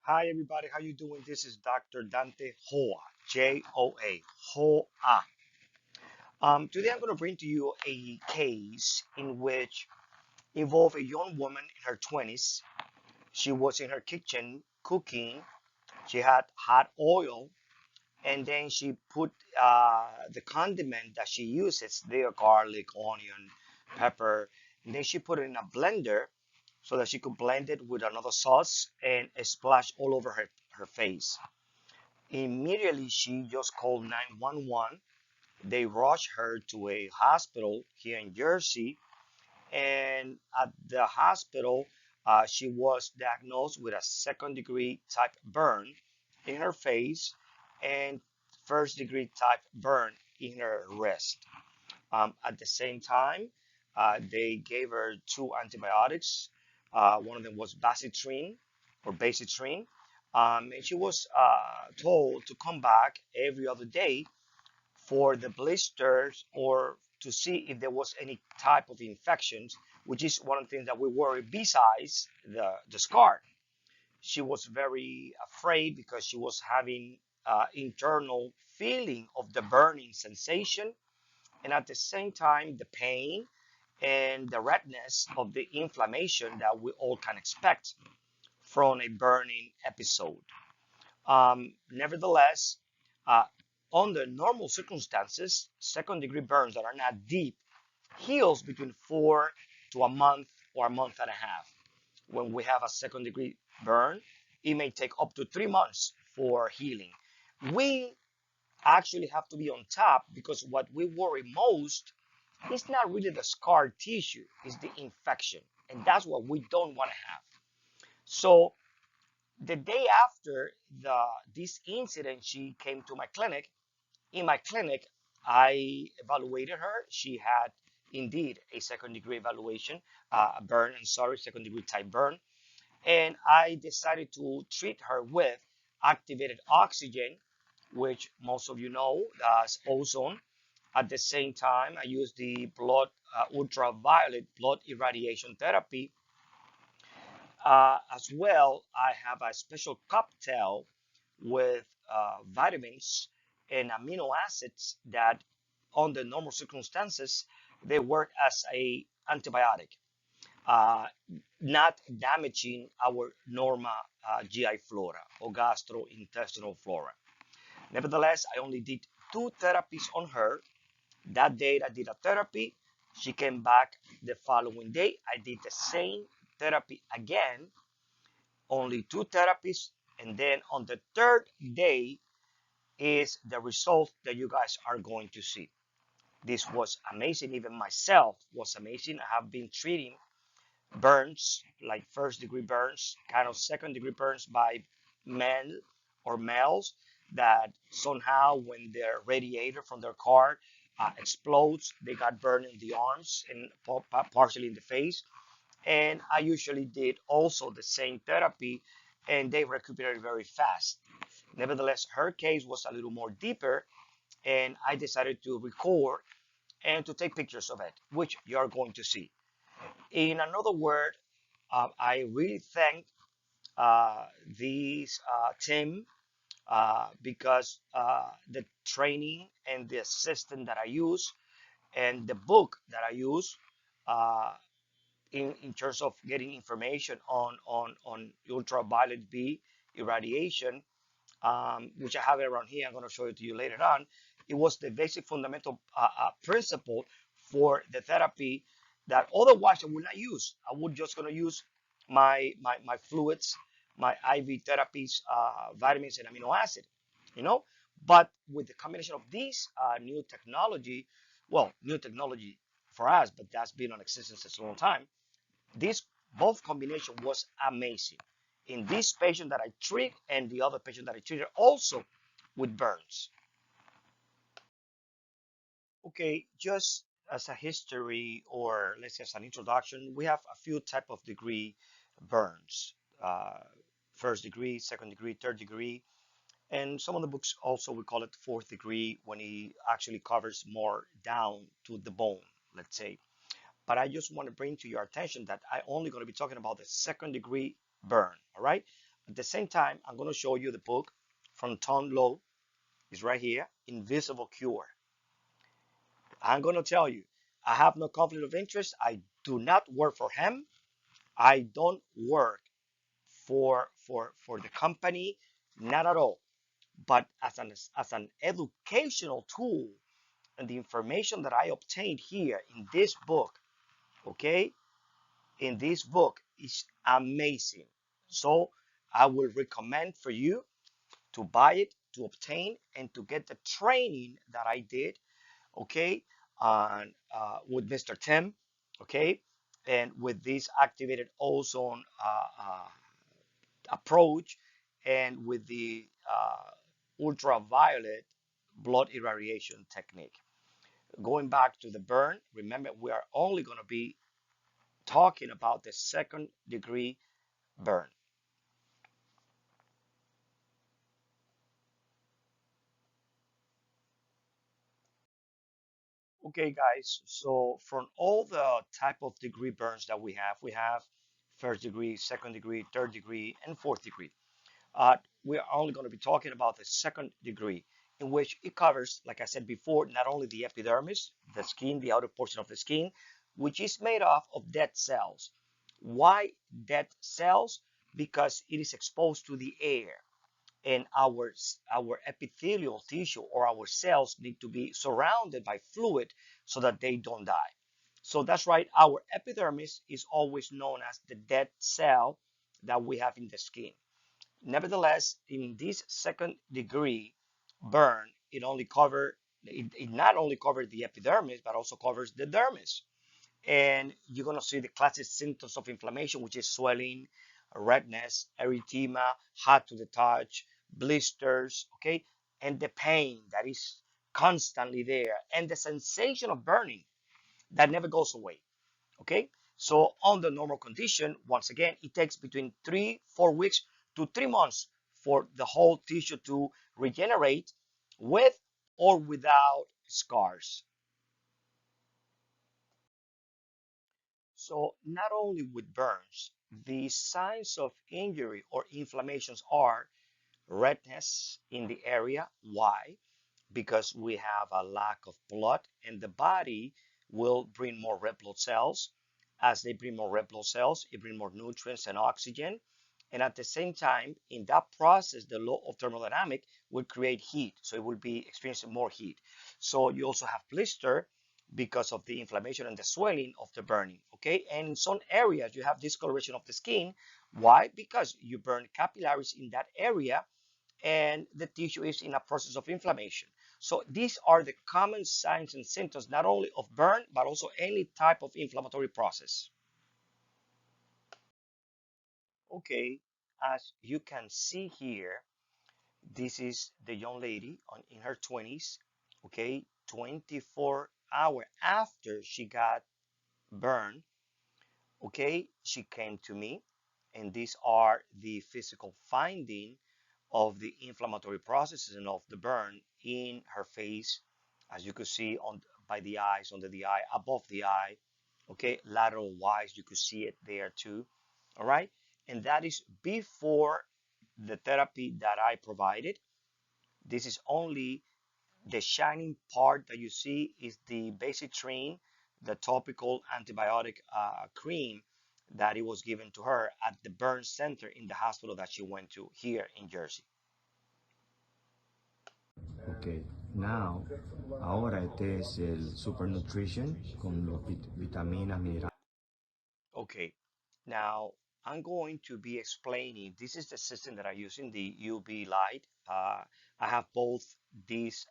Hi everybody, how you doing? This is Dr. Dante Joa, Joa, Joa. Today I'm going to bring to you a case in which involved a young woman in her 20s. She was in her kitchen cooking. She had hot oil, and then she put the condiment that she uses, there, garlic, onion, pepper, and then she put it in a blender so that she could blend it with another sauce and splash all over her face. Immediately, she just called 911. They rushed her to a hospital here in Jersey, and at the hospital, she was diagnosed with a second degree type burn in her face and first degree type burn in her wrist. At the same time, they gave her two antibiotics. One of them was bacitrine, and she was told to come back every other day for the blisters or to see if there was any type of infections, which is one of the things that we worry besides the scar. She was very afraid because she was having internal feeling of the burning sensation and at the same time the pain and the redness of the inflammation that we all can expect from a burning episode. Nevertheless, uh, under normal circumstances, second degree burns that are not deep heals between 4 to a month or a month and a half. When we have a second degree burn, it may take up to 3 months for healing. We actually have to be on top because what we worry most is not really the scar tissue, it's the infection. And that's what we don't want to have. So the day after this incident, she came to my clinic. In my clinic, I evaluated her. She had indeed a second degree evaluation, a burn, and sorry, second degree type burn. And I decided to treat her with activated oxygen, which most of you know, that's ozone. At the same time, I used the blood ultraviolet blood irradiation therapy. As well, I have a special cocktail with vitamins and amino acids that, under normal circumstances, they work as a antibiotic, uh, not damaging our normal GI flora or gastrointestinal flora. Nevertheless, I only did two therapies on her. That day I did a therapy. She came back the following day. I did the same therapy again, only two therapies. And then on the third day is the result that you guys are going to see. This was amazing. Even myself was amazing. I have been treating burns, like first degree burns, kind of second degree burns by men or males that somehow when their radiator from their car explodes, they got burned in the arms and partially in the face. And I usually did also the same therapy and they recuperated very fast. Nevertheless, her case was a little more deeper and I decided to record and to take pictures of it, which you're going to see. In another word, I really thank this team because the training and the system that I use and the book that I use uh, in terms of getting information on ultraviolet B irradiation, which I have it around here. I'm going to show it to you later on. It was the basic fundamental principle for the therapy that otherwise I would not use. I would just going to use my fluids, my IV therapies, vitamins and amino acid, you know. But with the combination of these new technology, well, new technology for us, but that's been on existence for a long time. This both combination was amazing. In this patient that I treat and the other patient that I treated also with burns. Okay, just as a history or let's say as an introduction, we have a few type of degree burns. Uh, First degree, second degree, third degree, and some of the books also we call it fourth degree when it actually covers more down to the bone, let's say. But I just want to bring to your attention that I only going to be talking about the second degree burn. All right. At the same time, I'm going to show you the book from Tom Lowe. It's right here, Invisible Cure. I'm going to tell you, I have no conflict of interest. I do not work for him. I don't work for the company, not at all. But as an educational tool, and the information that I obtained here in this book, okay, in this book is amazing. So I will recommend for you to buy it, to obtain, and to get the training that I did, okay, on with Mr. Tim, okay, and with this activated ozone approach, and with the ultraviolet blood irradiation technique. Going back to the burn, remember we are only going to be talking about the second degree burn. Okay, guys, so from all the type of degree burns that we have first degree, second degree, third degree, and fourth degree. We are only going to be talking about the second degree, in which it covers, like I said before, not only the epidermis, the skin, the outer portion of the skin, which is made up of dead cells. Why dead cells? Because it is exposed to the air, and our epithelial tissue or our cells need to be surrounded by fluid so that they don't die. So that's right, our epidermis is always known as the dead cell that we have in the skin. Nevertheless, in this second degree burn, it not only covers the epidermis but also covers the dermis. And you're going to see the classic symptoms of inflammation, which is swelling, redness, erythema, hot to the touch, blisters, okay, and the pain that is constantly there, and the sensation of burning that never goes away, okay. So on the normal condition, once again, it takes between 3-4 weeks to 3 months for the whole tissue to regenerate with or without scars. So not only with burns, the signs of injury or inflammations are redness in the area. Why? Because we have a lack of blood, and the body will bring more red blood cells. As they bring more red blood cells, it brings more nutrients and oxygen. And at the same time, in that process, the law of thermodynamic will create heat. So it will be experiencing more heat. So you also have blister because of the inflammation and the swelling of the burning. Okay. And in some areas, you have discoloration of the skin. Why? Because you burn capillaries in that area, and the tissue is in a process of inflammation. So these are the common signs and symptoms, not only of burn, but also any type of inflammatory process. Okay, as you can see here, this is the young lady in her 20s, okay, 24 hours after she got burned, okay, she came to me, and these are the physical finding of the inflammatory processes and of the burn in her face, as you could see on by the eyes, under the eye, above the eye, okay, lateral wise, you could see it there too, all right, and that is before the therapy that I provided. This is only the shining part that you see is the Basitrine, the topical antibiotic cream that it was given to her at the burn center in the hospital that she went to here in Jersey. Ok, now, ahora este es el Super Nutrition con los vitaminas, minerales. Okay, now I'm going to be explaining. This is the system that I use in the UV light. I have both this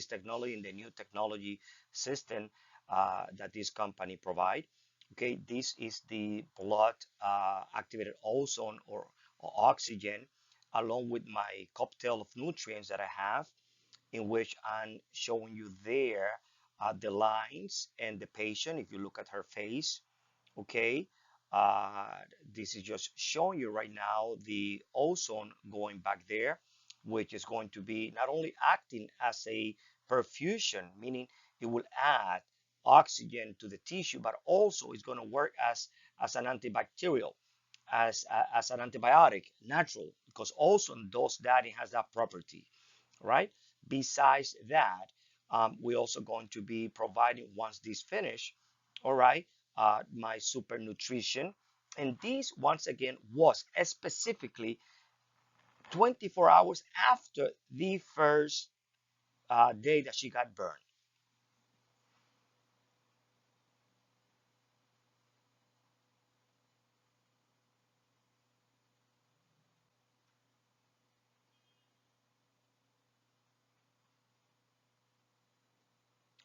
technology and the new technology system that this company provide. Okay, this is the blood activated ozone or oxygen, along with my cocktail of nutrients that I have, in which I'm showing you there the lines and the patient. If you look at her face, okay, uh, this is just showing you right now the ozone going back there, which is going to be not only acting as a perfusion, meaning it will add oxygen to the tissue, but also it's going to work as an antibacterial, as an antibiotic, natural, because also those that it has that property, right? Besides that, we're also going to be providing once this finish, all right, my super nutrition. And this, once again, was specifically 24 hours after the first day that she got burned.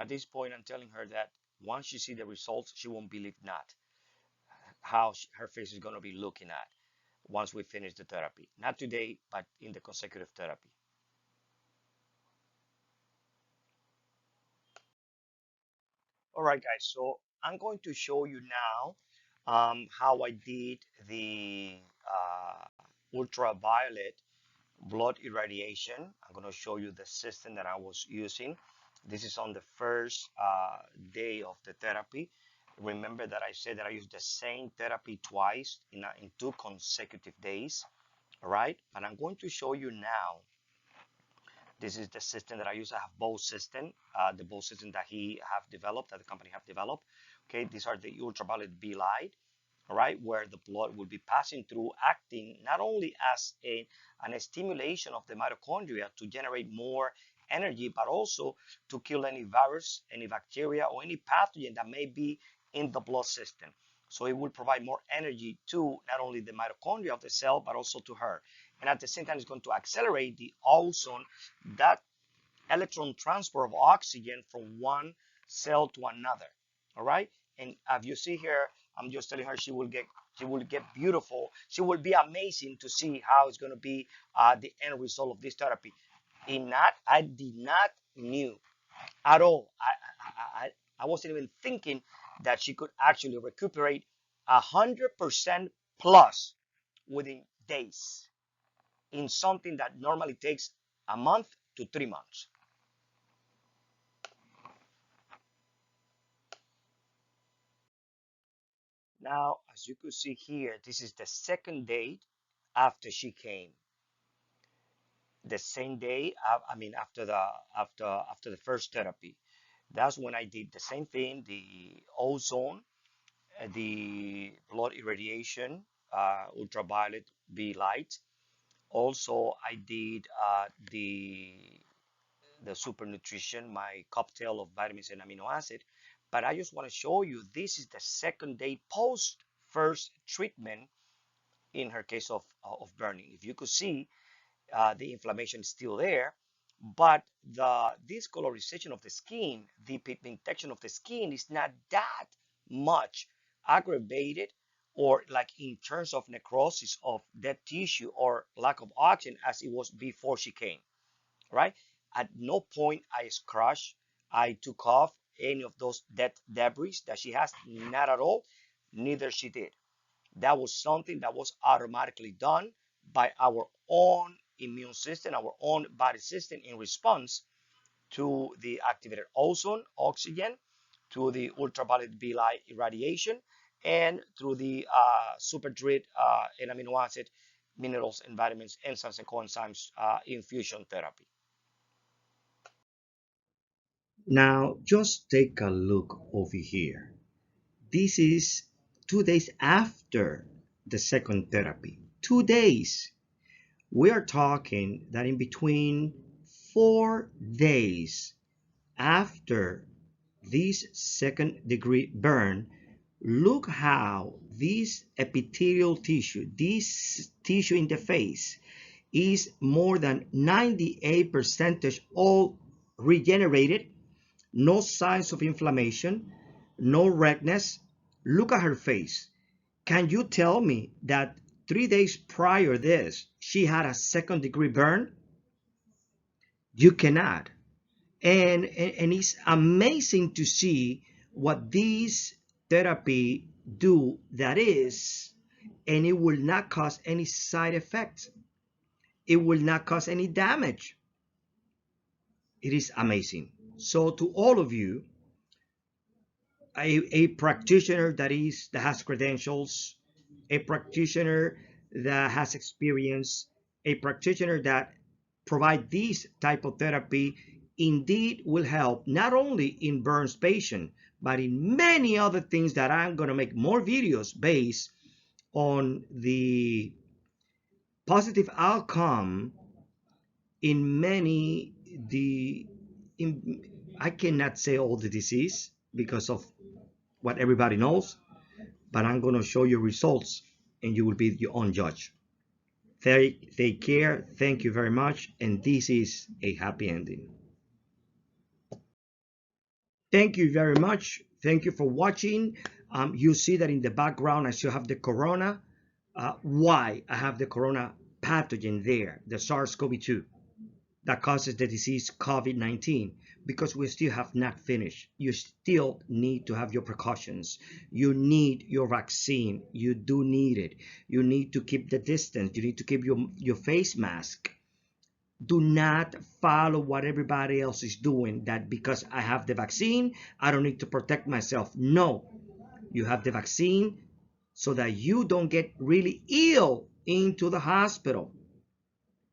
At this point, I'm telling her that once she see the results, she won't believe not how her face is going to be looking at once we finish the therapy. Not today, but in the consecutive therapy. All right, guys, so I'm going to show you now how I did the ultraviolet blood irradiation. I'm going to show you the system that I was using. This is on the first day of the therapy. Remember that I said that I used the same therapy twice in 2 consecutive days. All right, but I'm going to show you now. This is the system that I use. I have both system, the both system that he have developed, that the company have developed. Okay, these are the ultraviolet B light, all right, where the blood will be passing through, acting not only as an stimulation of the mitochondria to generate more energy, but also to kill any virus, any bacteria, or any pathogen that may be in the blood system. So it will provide more energy to not only the mitochondria of the cell, but also to her. And at the same time, it's going to accelerate the ozone, that electron transfer of oxygen from one cell to another. All right. And as you see here, I'm just telling her she will get beautiful. She will be amazing to see how it's going to be the end result of this therapy. I did not knew at all. I wasn't even thinking that she could actually recuperate 100% plus within days in something that normally takes a month to 3 months. Now, as you could see here, this is the second day after she came. The same day, I mean, after the first therapy. That's when I did the same thing, the ozone, the blood irradiation, ultraviolet B light. Also, I did the super nutrition, my cocktail of vitamins and amino acid. But I just want to show you this is the second day post first treatment in her case of burning. If you could see, the inflammation is still there, but the discolorization of the skin, the pigmentation of the skin is not that much aggravated or like in terms of necrosis of dead tissue or lack of oxygen as it was before she came, right? At no point I scratched, I took off any of those dead debris that she has, not at all. Neither she did. That was something that was automatically done by our own immune system, our own body system in response to the activated ozone, oxygen, to the ultraviolet B light irradiation, and through the super drip and amino acid, minerals and vitamins, enzymes and coenzymes infusion therapy. Now, just take a look over here. This is 2 days after the second therapy. 2 days. We are talking that in between 4 days after this second degree burn, look how this epithelial tissue, this tissue in the face, is more than 98% all regenerated, no signs of inflammation, no redness. Look at her face. Can you tell me that 3 days prior this, she had a second degree burn? You cannot. And it's amazing to see what this therapy do that is, and it will not cause any side effects. It will not cause any damage. It is amazing. So to all of you, a practitioner that has credentials, a practitioner that has experience, a practitioner that provide this type of therapy indeed will help not only in burns patient, but in many other things that I'm going to make more videos based on the positive outcome in many the in, I cannot say all the disease because of what everybody knows, but I'm going to show you results and you will be your own judge. Take care. Thank you very much. And this is a happy ending. Thank you very much. Thank you for watching. You see that in the background, I still have the corona. Why? I have the corona pathogen there, the SARS-CoV-2 that causes the disease COVID-19, because we still have not finished. You still need to have your precautions. You need your vaccine. You do need it. You need to keep the distance. You need to keep your face mask. Do not follow what everybody else is doing, that because I have the vaccine, I don't need to protect myself. No, you have the vaccine so that you don't get really ill into the hospital.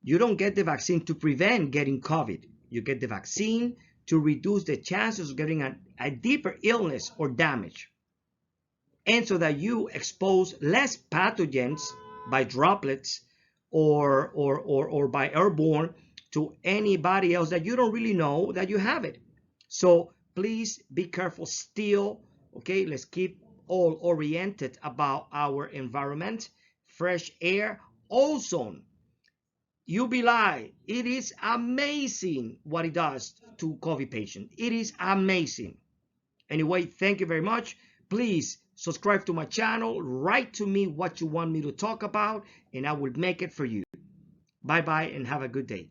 You don't get the vaccine to prevent getting COVID. You get the vaccine to reduce the chances of getting a deeper illness or damage. And so that you expose less pathogens by droplets or by airborne to anybody else that you don't really know that you have it. So please be careful still. Okay, let's keep all oriented about our environment, fresh air, ozone. UVBI, it is amazing what it does to COVID patients. It is amazing. Anyway, thank you very much. Please subscribe to my channel. Write to me what you want me to talk about, and I will make it for you. Bye-bye, and have a good day.